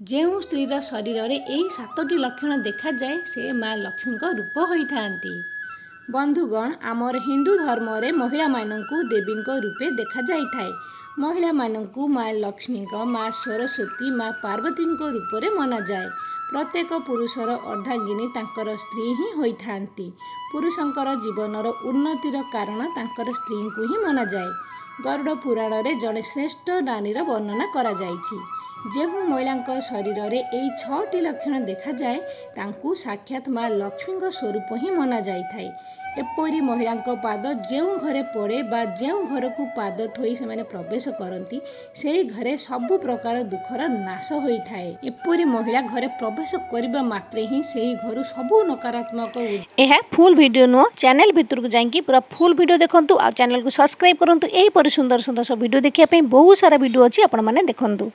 ଯେଉଁ ସ୍ତ୍ରୀର ଶରୀରରେ ଏହି 7ଟି ଲକ୍ଷଣ ଦେଖାଯାଏ ସେ ମା ଲକ୍ଷ୍ମୀଙ୍କ ରୂପ ହୋଇଥାନ୍ତି। ବନ୍ଧୁଗଣ, ଆମର ହିନ୍ଦୁ ଧର୍ମରେ ମହିଳାମାନଙ୍କୁ ଦେବୀଙ୍କ ରୂପେ ଦେଖାଯାଇଥାଏ। ମହିଳାମାନଙ୍କୁ ମା ଲକ୍ଷ୍ମୀଙ୍କ, ମା ସରସ୍ୱତୀ, ମା ପାର୍ବତୀଙ୍କ ରୂପରେ ମନାଯାଏ। ପ୍ରତ୍ୟେକ ପୁରୁଷର ଅର୍ଦ୍ଧାଙ୍ଗିନୀ ତାଙ୍କର ସ୍ତ୍ରୀ ହିଁ ହୋଇଥାନ୍ତି। ପୁରୁଷଙ୍କର ଜୀବନର ଉନ୍ନତିର କାରଣ ତାଙ୍କର ସ୍ତ୍ରୀଙ୍କୁ ହିଁ ମନାଯାଏ। ଗରୁଡ଼ ପୁରାଣରେ ଜଣେ ଶ୍ରେଷ୍ଠ ନାରୀର ବର୍ଣ୍ଣନା କରାଯାଇଛି। ଯେଉଁ ମହିଳାଙ୍କ ଶରୀରରେ ଏହି 6ଟି ଲକ୍ଷଣ ଦେଖାଯାଏ ତାଙ୍କୁ ସାକ୍ଷାତ ମା ଲକ୍ଷ୍ମୀଙ୍କ ସ୍ୱରୂପ ହିଁ ମନାଯାଇଥାଏ। ଏପରି ମହିଳାଙ୍କ ପାଦ ଯେଉଁ ଘରେ ପଡ଼େ ବା ଯେଉଁ ଘରକୁ ପାଦ ଥୋଇ ସେମାନେ ପ୍ରବେଶ କରନ୍ତି ସେହି ଘରେ ସବୁ ପ୍ରକାର ଦୁଃଖର ନାଶ ହୋଇଥାଏ। ଏପରି ମହିଳା ଘରେ ପ୍ରବେଶ କରିବା ମାତ୍ରେ ହିଁ ସେହି ଘରୁ ସବୁ ନକାରାତ୍ମକ। ଏହା ଫୁଲ୍ ଭିଡ଼ିଓ ନୁହଁ, ଚ୍ୟାନେଲ ଭିତରକୁ ଯାଇକି ପୁରା ଫୁଲ୍ ଭିଡ଼ିଓ ଦେଖନ୍ତୁ ଆଉ ଚ୍ୟାନେଲକୁ ସବସ୍କ୍ରାଇବ୍ କରନ୍ତୁ। ଏହିପରି ସୁନ୍ଦର ସୁନ୍ଦର ସବୁ ଭିଡ଼ିଓ ଦେଖିବା ପାଇଁ ବହୁତ ସାରା ଭିଡ଼ିଓ ଅଛି, ଆପଣମାନେ ଦେଖନ୍ତୁ।